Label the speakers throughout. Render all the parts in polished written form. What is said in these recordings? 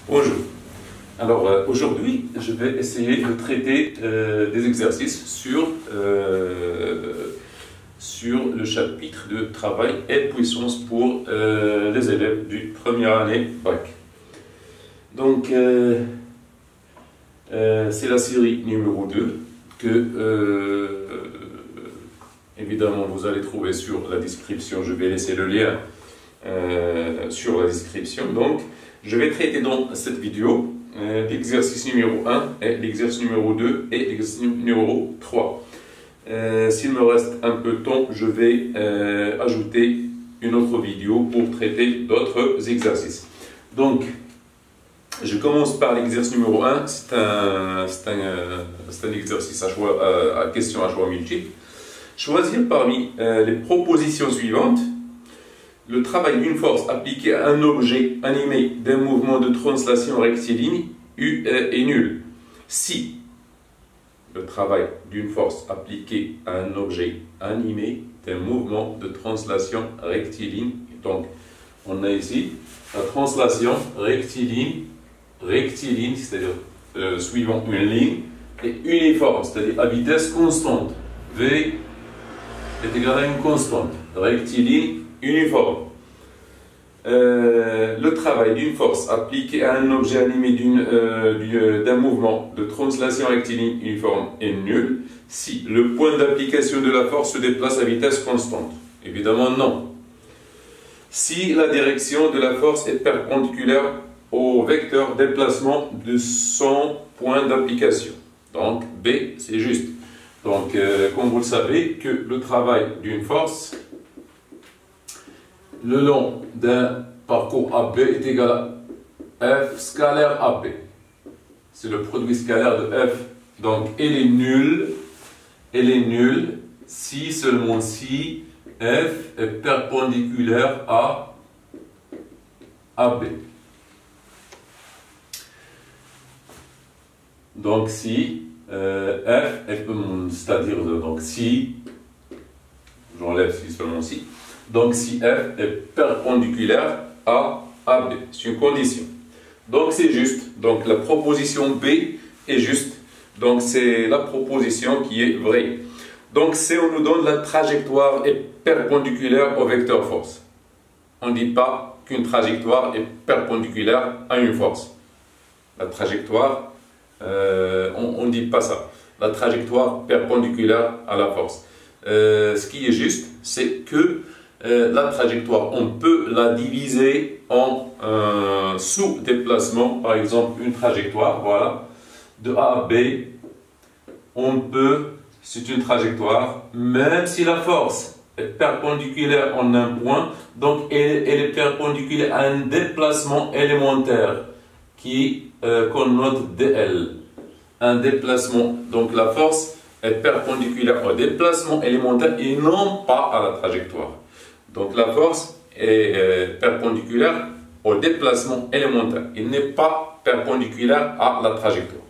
Speaker 1: Bonjour. Alors aujourd'hui, je vais essayer de traiter des exercices sur le chapitre de travail et puissance pour les élèves du première année bac. Donc, c'est la série numéro 2 que, évidemment, vous allez trouver sur la description. Je vais laisser le lien sur la description. Donc, je vais traiter dans cette vidéo l'exercice numéro 1 et l'exercice numéro 2 et l'exercice numéro 3. S'il me reste un peu de temps, je vais ajouter une autre vidéo pour traiter d'autres exercices. Donc, je commence par l'exercice numéro 1. C'est un exercice à question à choix multiple. Choisir parmi les propositions suivantes le travail d'une force appliquée à un objet animé d'un mouvement de translation rectiligne U est nul. Si le travail d'une force appliquée à un objet animé d'un mouvement de translation rectiligne, donc on a ici la translation rectiligne, c'est-à-dire suivant une ligne, et uniforme, c'est-à-dire à vitesse constante. V est égal à une constante, rectiligne, uniforme. Le travail d'une force appliquée à un objet animé d'un mouvement de translation rectiligne uniforme est nul si le point d'application de la force se déplace à vitesse constante. Évidemment non. Si la direction de la force est perpendiculaire au vecteur déplacement de son point d'application. Donc B, c'est juste. Donc, comme vous le savez, que le travail d'une force le long d'un parcours AB est égal à F scalaire AB. C'est le produit scalaire de F. Donc, elle est nulle si, seulement si, F est perpendiculaire à AB. Donc, si F est, c'est-à-dire, donc si, j'enlève si seulement si, donc si F est perpendiculaire à AB, c'est une condition. Donc c'est juste, donc la proposition B est juste, donc c'est la proposition qui est vraie. Donc si on nous donne la trajectoire est perpendiculaire au vecteur force. On ne dit pas qu'une trajectoire est perpendiculaire à une force. La trajectoire, on ne dit pas ça. La trajectoire perpendiculaire à la force. Ce qui est juste, c'est que la trajectoire, on peut la diviser en sous-déplacements. Par exemple, une trajectoire, voilà, de A à B, on peut, c'est une trajectoire, même si la force est perpendiculaire en un point, donc elle est perpendiculaire à un déplacement élémentaire qui connote dl. Un déplacement, donc la force est perpendiculaire au déplacement élémentaire et non pas à la trajectoire. Donc la force est perpendiculaire au déplacement élémentaire. Il n'est pas perpendiculaire à la trajectoire.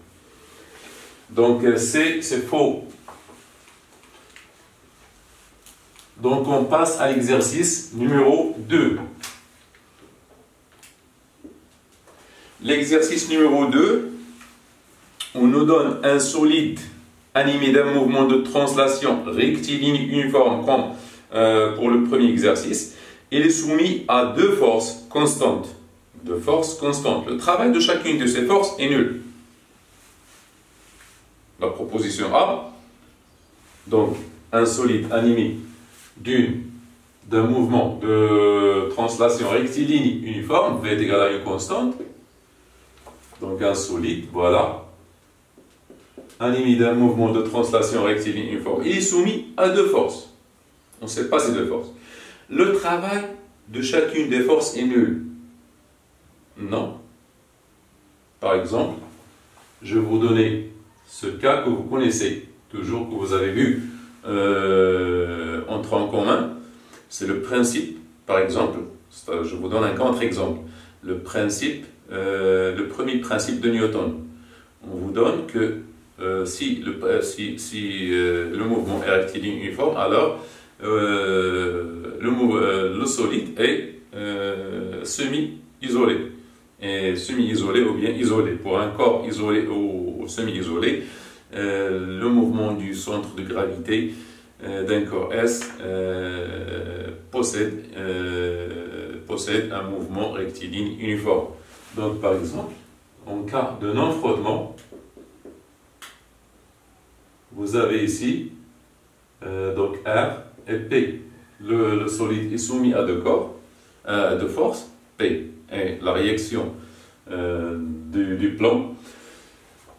Speaker 1: Donc c'est faux. Donc on passe à l'exercice numéro 2. L'exercice numéro 2, on nous donne un solide animé d'un mouvement de translation rectiligne uniforme comme pour le premier exercice. Il est soumis à deux forces constantes. Deux forces constantes. Le travail de chacune de ces forces est nul. La proposition A, donc un solide animé d'un mouvement de translation rectiligne uniforme, V est égal à une constante. Donc un solide, voilà, animé d'un mouvement de translation rectiligne uniforme. Il est soumis à deux forces. On ne sait pas ces deux forces. Le travail de chacune des forces est nul. Non. Par exemple, je vais vous donner ce cas que vous connaissez, toujours que vous avez vu entre en commun. C'est le principe, par exemple, je vous donne un contre-exemple. Le premier principe de Newton. On vous donne que si le mouvement est rectiligne uniforme, alors le solide est semi-isolé. est semi-isolé ou bien isolé. Pour un corps isolé ou semi-isolé, le mouvement du centre de gravité d'un corps S possède un mouvement rectiligne uniforme. Donc par exemple, en cas de non-frottement, vous avez ici donc R et P. Le solide est soumis à deux corps de force, P, et la réaction du plan.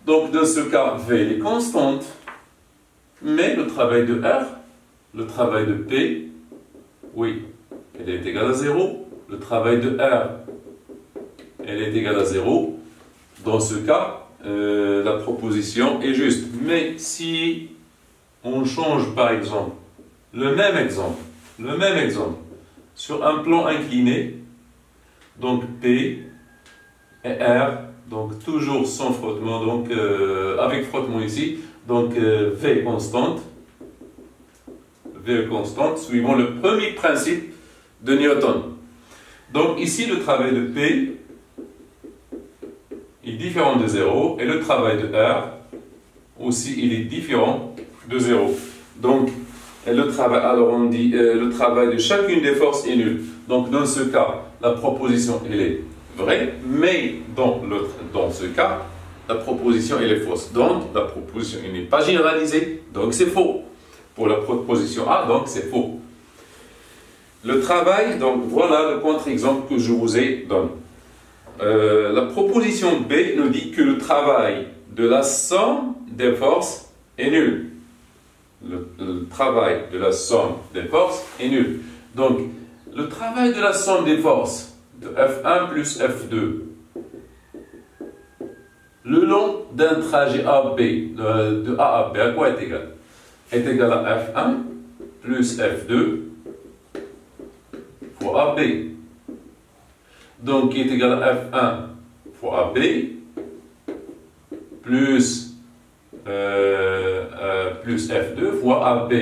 Speaker 1: Donc dans ce cas, V est constante, mais le travail de R, le travail de P, oui, elle est égale à 0. Le travail de R, elle est égale à 0. Dans ce cas, la proposition est juste. Mais si on change par exemple, le même exemple, sur un plan incliné, donc P et R, donc toujours sans frottement, donc avec frottement ici, donc V est constante, suivant le premier principe de Newton. Donc ici, le travail de P est différent de 0, et le travail de R aussi, il est différent de 0. Donc, le travail, alors on dit le travail de chacune des forces est nul. Donc, dans ce cas, la proposition, elle est vraie, mais dans ce cas, la proposition, elle est fausse. Donc, la proposition, elle n'est pas généralisée, donc c'est faux. Pour la proposition A, donc c'est faux. Le travail, donc voilà le contre-exemple que je vous ai donné. La proposition B nous dit que le travail de la somme des forces est nul. Le travail de la somme des forces est nul. Donc, le travail de la somme des forces de F1 plus F2 le long d'un trajet AB, de A à B, à quoi est égal? Est égal à F1 plus F2 fois AB. Donc, qui est égal à F1 fois AB plus F2 fois AB.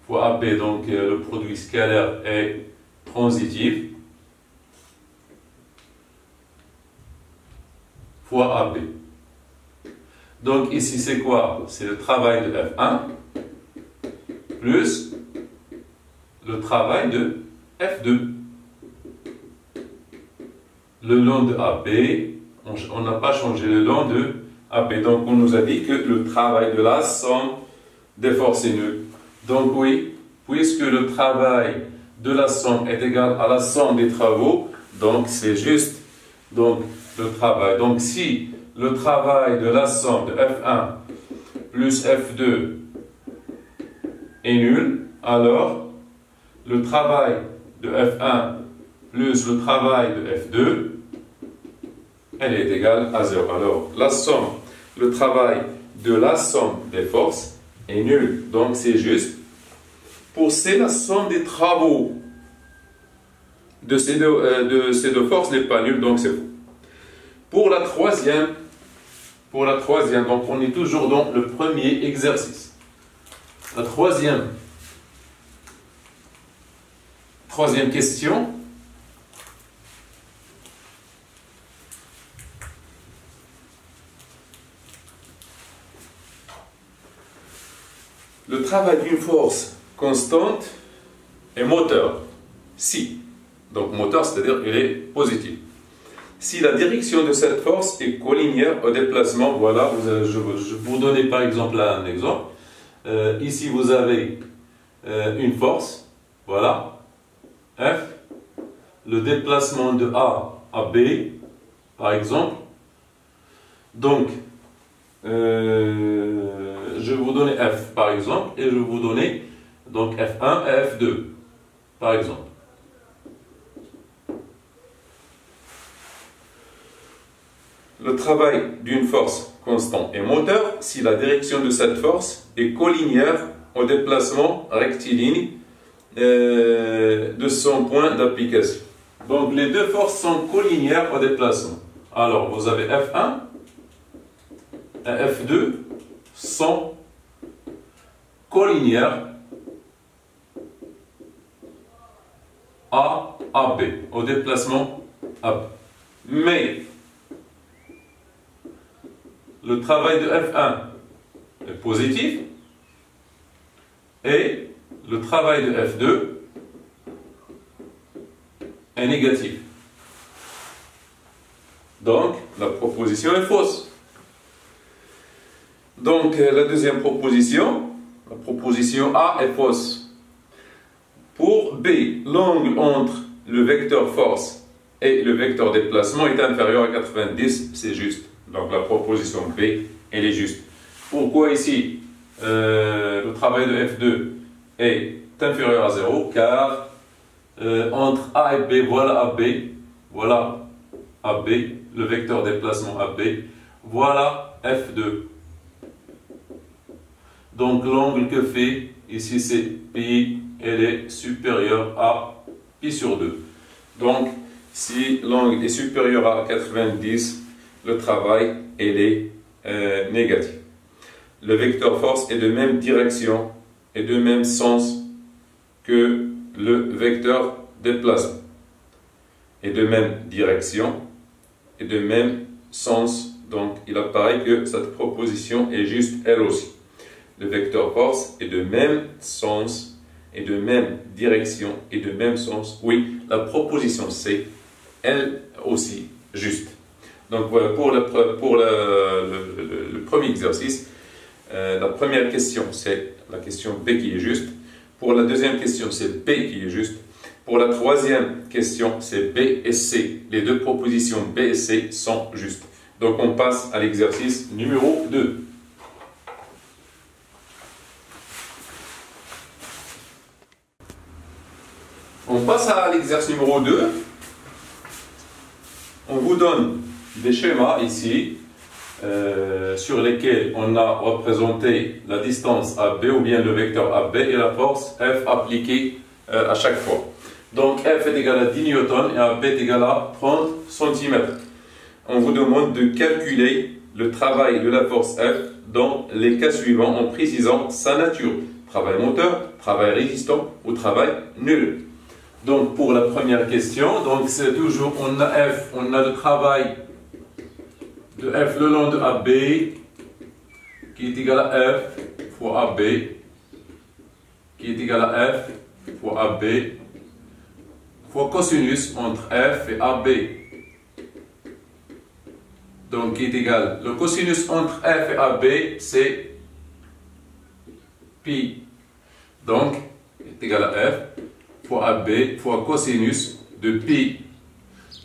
Speaker 1: Fois AB, donc le produit scalaire est transitif, fois AB. Donc ici c'est quoi? C'est le travail de F1 plus le travail de F2. Le long de AB, on n'a pas changé le long de AB. Donc on nous a dit que le travail de la somme des forces est nul. Donc oui, puisque le travail de la somme est égal à la somme des travaux, donc c'est juste donc, le travail. Donc si le travail de la somme de F1 plus F2 est nul, alors le travail de F1 plus le travail de F2, elle est égale à 0. Alors, la somme, le travail de la somme des forces est nul. Donc, c'est juste. Pour C, la somme des travaux de ces deux forces n'est pas nulle, donc c'est faux. Pour la troisième, donc on est toujours dans le premier exercice. La troisième question. Le travail d'une force constante est moteur. Si. Donc moteur, c'est-à-dire qu'il est positif. Si la direction de cette force est collinéaire au déplacement, voilà, je vous donner par exemple un exemple. Ici, vous avez une force, voilà, F. Le déplacement de A à B, par exemple. Donc, je vais vous donner F, par exemple, et je vais vous donner donc F1 et F2, par exemple. Le travail d'une force constante est moteur si la direction de cette force est collinéaire au déplacement rectiligne de son point d'application. Donc les deux forces sont collinéaires au déplacement. Alors vous avez F1 et F2 sont collinéaires à AB, au déplacement AB. Mais le travail de F1 est positif et le travail de F2 est négatif. Donc, la proposition est fausse. Donc, la deuxième proposition, la proposition A est fausse. Pour B, l'angle entre le vecteur force et le vecteur déplacement est inférieur à 90, c'est juste. Donc, la proposition B, elle est juste. Pourquoi ici, le travail de F2 est inférieur à 0? Car entre A et B, voilà AB, le vecteur déplacement AB, voilà F2. Donc l'angle que fait ici c'est pi, elle est supérieure à pi sur 2. Donc si l'angle est supérieur à 90, le travail elle est négatif. Le vecteur force est de même direction et de même sens que le vecteur déplacement. Et de même direction et de même sens. Donc il apparaît que cette proposition est juste elle aussi. Le vecteur force est de même sens et de même direction et de même sens. Oui, la proposition C, elle aussi juste. Donc voilà pour le premier exercice. La première question, c'est la question B qui est juste. Pour la deuxième question, c'est B qui est juste. Pour la troisième question, c'est B et C. Les deux propositions B et C sont justes. Donc on passe à l'exercice numéro 2. On passe à l'exercice numéro 2. On vous donne des schémas ici sur lesquels on a représenté la distance AB ou bien le vecteur AB et la force F appliquée à chaque fois. Donc F est égal à 10 newtons et AB est égal à 30 cm. On vous demande de calculer le travail de la force F dans les cas suivants en précisant sa nature. Travail moteur, travail résistant ou travail nul. Donc pour la première question, donc c'est toujours on a F, on a le travail de F le long de AB qui est égal à F fois AB qui est égal à F fois AB fois cosinus entre F et AB. Donc qui est égal, le cosinus entre F et AB c'est pi. Donc est égal à F fois AB fois cosinus de pi.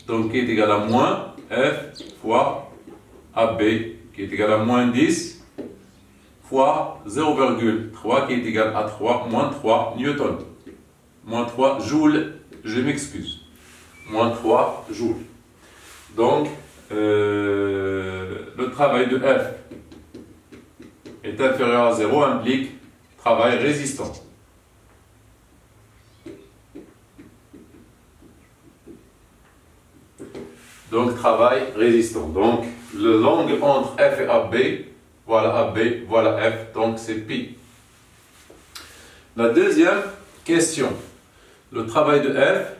Speaker 1: Donc qui est égal à moins F fois AB qui est égal à moins 10 fois 0,3 qui est égal à 3 moins 3 newtons. Moins 3 joules, je m'excuse. Moins 3 joules. Donc le travail de F est inférieur à 0 implique travail résistant. Donc travail résistant. Donc le l'angle entre F et AB, voilà F, donc c'est pi. La deuxième question. Le travail de F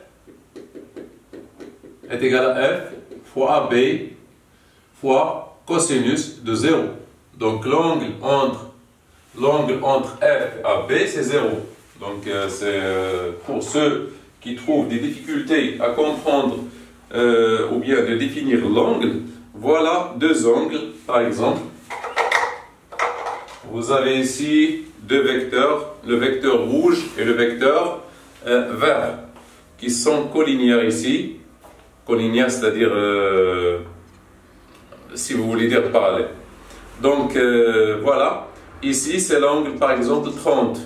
Speaker 1: est égal à F fois AB fois cosinus de 0. Donc l'angle entre F et AB c'est 0. Donc c'est pour ceux qui trouvent des difficultés à comprendre ou bien de définir l'angle, voilà deux angles par exemple. Vous avez ici deux vecteurs, le vecteur rouge et le vecteur vert, qui sont collinéaires ici. Collinéaires, c'est-à-dire, si vous voulez dire parallèle. Donc voilà, ici c'est l'angle par exemple 30,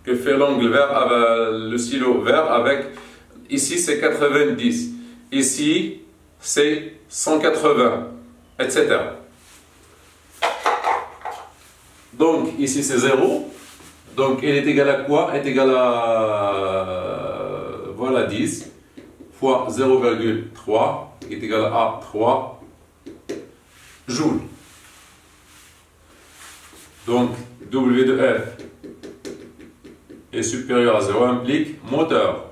Speaker 1: que fait l'angle vert avec le stylo vert avec, ici c'est 90, ici c'est 180, etc. Donc ici c'est 0, donc elle est égale à quoi? Elle est égale à voilà 10 fois 0,3 qui est égal à 3 joules. Donc W de F est supérieur à 0 implique moteur.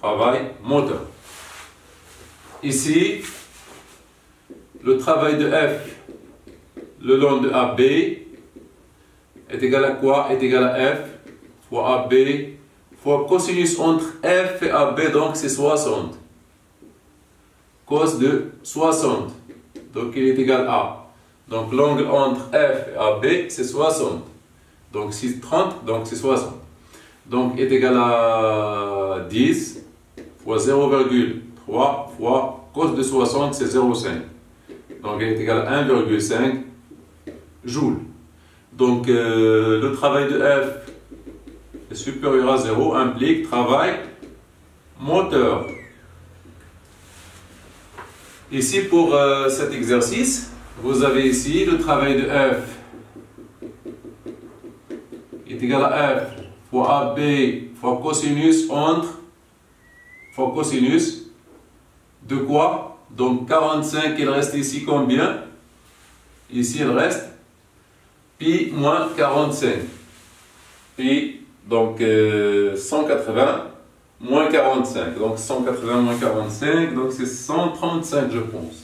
Speaker 1: travail moteur. Ici, le travail de F le long de AB est égal à quoi? Est égal à F fois AB fois cosinus entre F et AB, donc c'est 60. Cos de 60. Donc il est égal à. Donc l'angle entre F et AB c'est 60. Donc 30, donc c'est 60. Donc est égal à 10 fois 0,3 fois cos de 60 c'est 0,5. Donc il est égal à 1,5 joules. Donc le travail de F est supérieur à 0 implique travail moteur. Ici pour cet exercice, vous avez ici le travail de F est égal à F fois AB fois cosinus entre fois cosinus de quoi? Donc 45, il reste ici combien? Ici il reste pi moins 45. Pi, donc 180 moins 45. Donc 180 moins 45, donc c'est 135 je pense.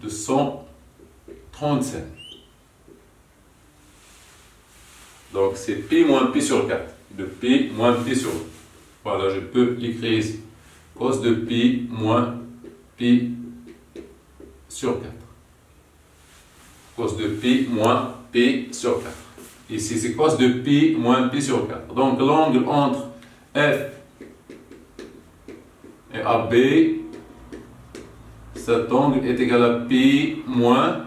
Speaker 1: De 135. Donc c'est pi moins pi sur 4. De pi moins pi sur 4. Voilà, je peux l'écrire ici. Cos de pi moins pi sur 4. Cos de pi moins pi sur 4. Ici, c'est cos de pi moins pi sur 4. Donc, l'angle entre F et AB, cet angle est égal à pi moins,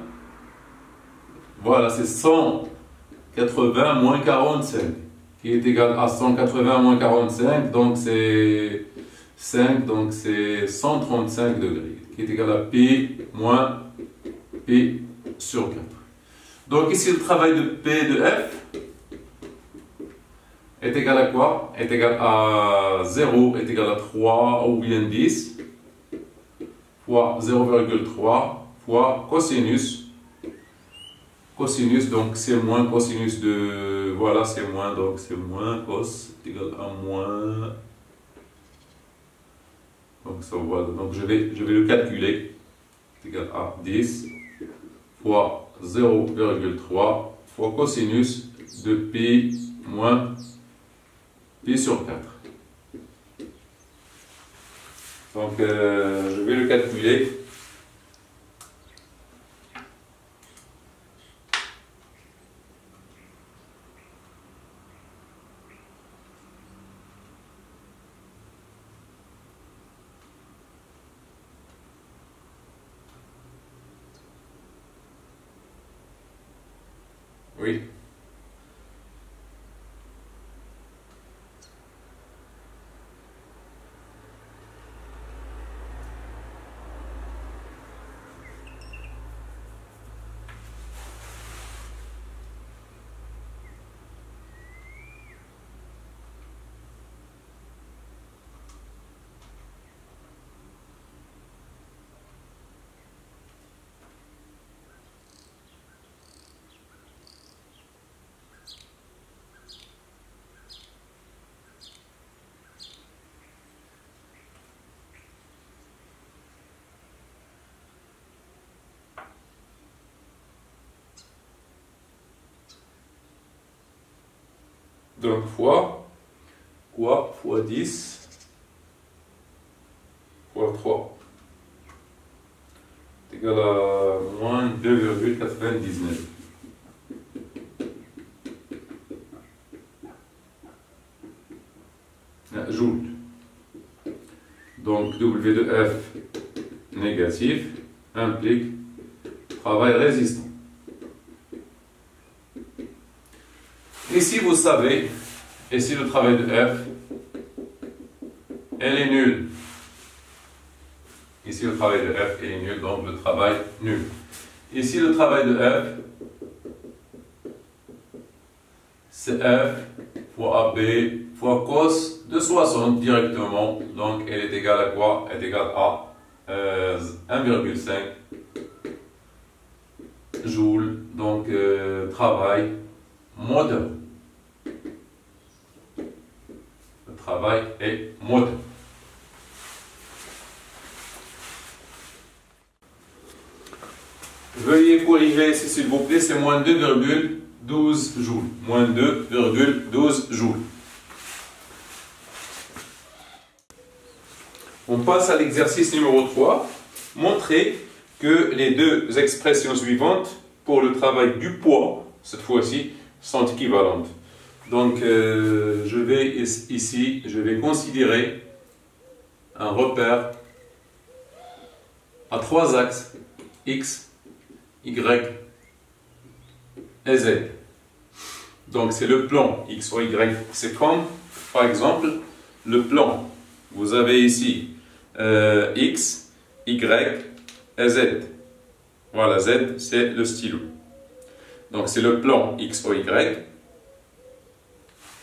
Speaker 1: voilà, c'est 180 moins 45, qui est égal à 180 moins 45, donc c'est 5, donc c'est 135 degrés, qui est égal à pi moins pi sur 4. Donc ici, le travail de P de F est égal à quoi? Est égal à 0, est égal à 3 ou bien 10 fois 0,3 fois cosinus. Cosinus, donc c'est moins cosinus de... Voilà, c'est moins, donc c'est moins cos est égal à moins... Donc ça, voilà, donc je vais le calculer. C'est égal à 10 fois 0,3 fois cosinus de pi moins pi sur 4. Donc je vais le calculer. Oui. Donc fois quoi? Fois 10 fois 3 est égal à moins 2,99. Joule. Donc W de F négatif implique travail résistant. Ici, vous savez, ici le travail de F, elle est nulle. Ici le travail de F, elle est nul, donc le travail nul. Ici le travail de F, c'est F fois AB fois cos de 60 directement. Donc elle est égale à quoi? Elle est égale à 1,5 joules. Donc travail moteur. Le travail est moteur. Veuillez corriger s'il vous plaît, c'est moins 2,12 joules. Moins 2,12 joules. On passe à l'exercice numéro 3. Montrer que les deux expressions suivantes pour le travail du poids, cette fois-ci, sont équivalentes. Donc, je vais considérer un repère à trois axes, X, Y et Z. Donc, c'est le plan X ou Y. C'est comme, par exemple, le plan. Vous avez ici X, Y et Z. Voilà, Z, c'est le stylo. Donc, c'est le plan X ou Y.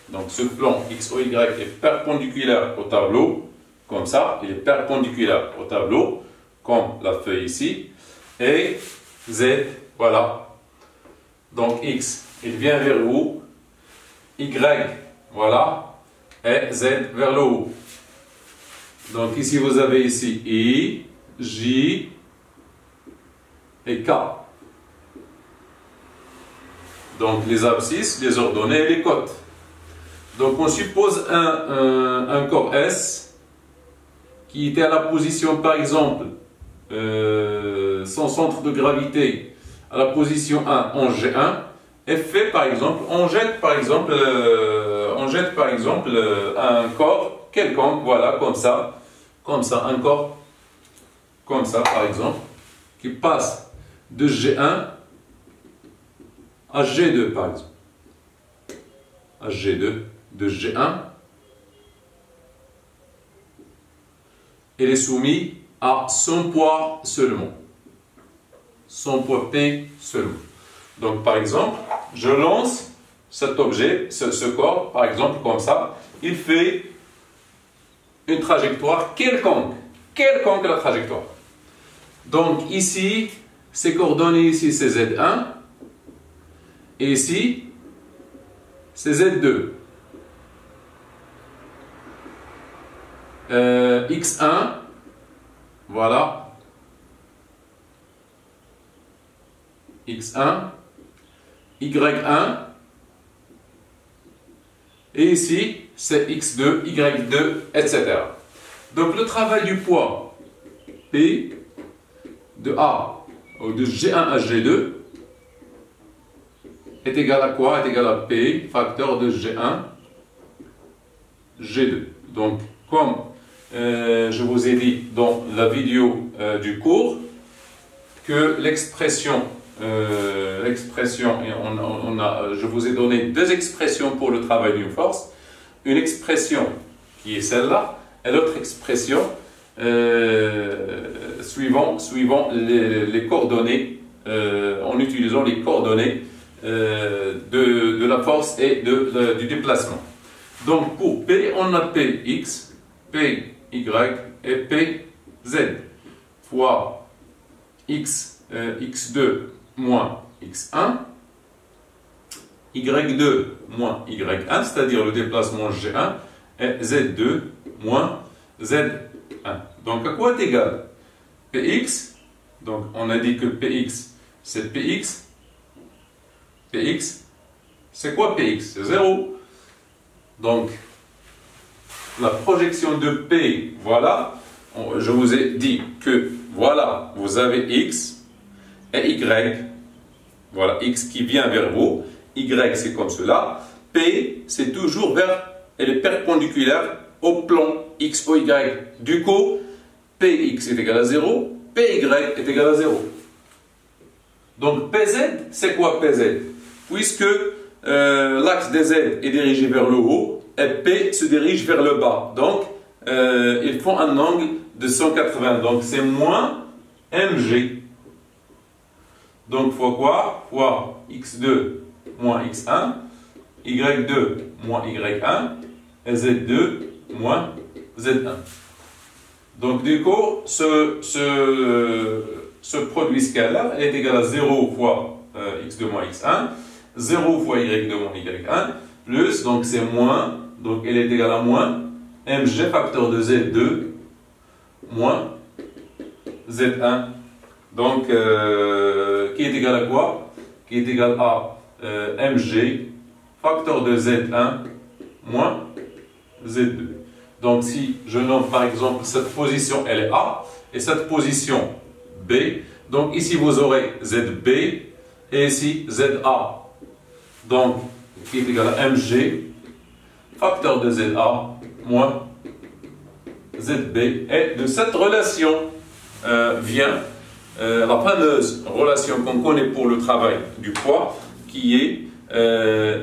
Speaker 1: Donc, ce plan X ou Y est perpendiculaire au tableau, comme ça. Il est perpendiculaire au tableau, comme la feuille ici. Et Z, voilà. Donc, X, il vient vers le haut. Y, voilà. Et Z vers le haut. Donc, ici, vous avez ici I, J et K. Donc, les abscisses, les ordonnées et les côtes. Donc, on suppose un corps S qui était à la position, par exemple, son centre de gravité à la position 1 en G1 et fait, par exemple, on jette par exemple un corps quelconque, voilà, comme ça, un corps comme ça, par exemple, qui passe de G1 à G2, par exemple. À G2, de G1, il est soumis à son poids seulement. Son poids P seulement. Donc, par exemple, je lance cet objet, ce corps, par exemple, comme ça. Il fait une trajectoire quelconque. Quelconque la trajectoire. Donc, ici, ces coordonnées, ici, c'est Z1. Et ici, c'est Z2. X1, voilà. X1, Y1. Et ici, c'est X2, Y2, etc. Donc, le travail du poids P de A, ou de G1 à G2, est égal à quoi? Est égal à P, facteur de G1, G2. Donc, comme je vous ai dit dans la vidéo du cours, que l'expression, je vous ai donné deux expressions pour le travail d'une force. Une expression qui est celle-là, et l'autre expression suivant les coordonnées, en utilisant les coordonnées de la force et du déplacement. Donc pour P, on a Px, Py et Pz fois x2 moins x1, y2 moins y1, c'est-à-dire le déplacement G1, et z2 moins z1. Donc à quoi est égal Px? Donc on a dit que Px c'est Px. Px, c'est quoi Px? C'est 0. Donc, la projection de P, voilà, je vous ai dit que, voilà, vous avez X et Y. Voilà, X qui vient vers vous, Y c'est comme cela. P, c'est toujours elle est perpendiculaire au plan X ou Y. Du coup, Px est égal à 0, Py est égal à 0. Donc, Pz, c'est quoi Pz? Puisque l'axe des Z est dirigé vers le haut et P se dirige vers le bas. Donc, ils font un angle de 180. Donc, c'est moins mg. Donc, fois quoi? Fois x2 moins x1, y2 moins y1 et z2 moins z1. Donc, du coup, ce produit scalaire est égal à 0 fois x2 moins x1, 0 fois y2 moins y1, plus, donc c'est moins, donc elle est égale à moins, mg facteur de z2 moins z1 Donc, qui est égal à quoi? Qui est égal à mg facteur de z1 moins z2. Donc, si je nomme par exemple cette position, elle est A, et cette position B, donc ici vous aurez ZB et ici ZA. Donc, qui est égal à mg facteur de ZA moins ZB. Et de cette relation vient la fameuse relation qu'on connaît pour le travail du poids, qui est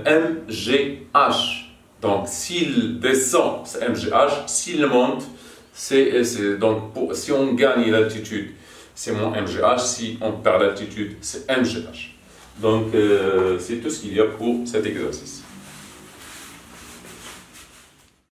Speaker 1: MGH. Donc, s'il descend, c'est MGH. S'il monte, donc si on gagne l'altitude, c'est moins MGH. Si on perd l'altitude, c'est MGH. Donc, c'est tout ce qu'il y a pour cet exercice.